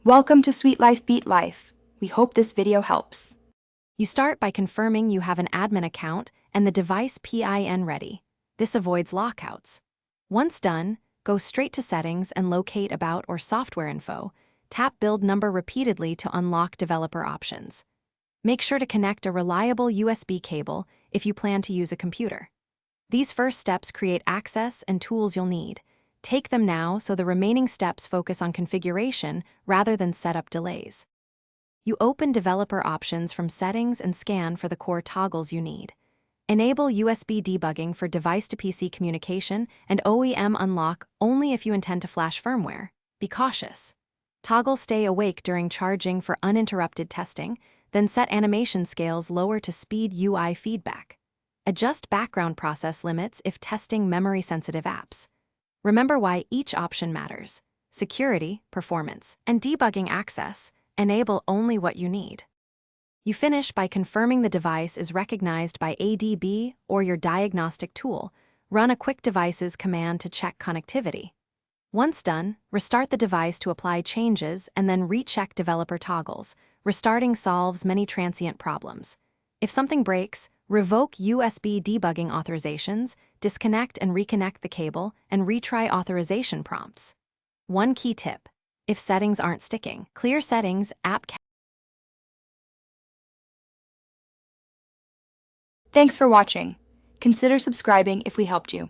Welcome to Sweet Life Beat Life. We hope this video helps. You start by confirming you have an admin account and the device PIN ready. This avoids lockouts. Once done, go straight to Settings and locate About or Software Info. Tap Build Number repeatedly to unlock developer options. Make sure to connect a reliable USB cable if you plan to use a computer. These first steps create access and tools you'll need. Take them now so the remaining steps focus on configuration rather than setup delays. You open developer options from Settings and scan for the core toggles you need. Enable USB debugging for device-to-PC communication and OEM unlock only if you intend to flash firmware. Be cautious. Toggle Stay Awake during charging for uninterrupted testing, then set animation scales lower to speed UI feedback. Adjust background process limits if testing memory-sensitive apps. Remember why each option matters: security, performance, and debugging access. Enable only what you need. You finish by confirming the device is recognized by ADB or your diagnostic tool. Run a quick devices command to check connectivity. Once done, restart the device to apply changes and then recheck developer toggles. Restarting solves many transient problems. If something breaks, revoke USB debugging authorizations, disconnect and reconnect the cable, and retry authorization prompts. One key tip: if settings aren't sticking, clear Settings app. Thanks for watching. Consider subscribing if we helped you.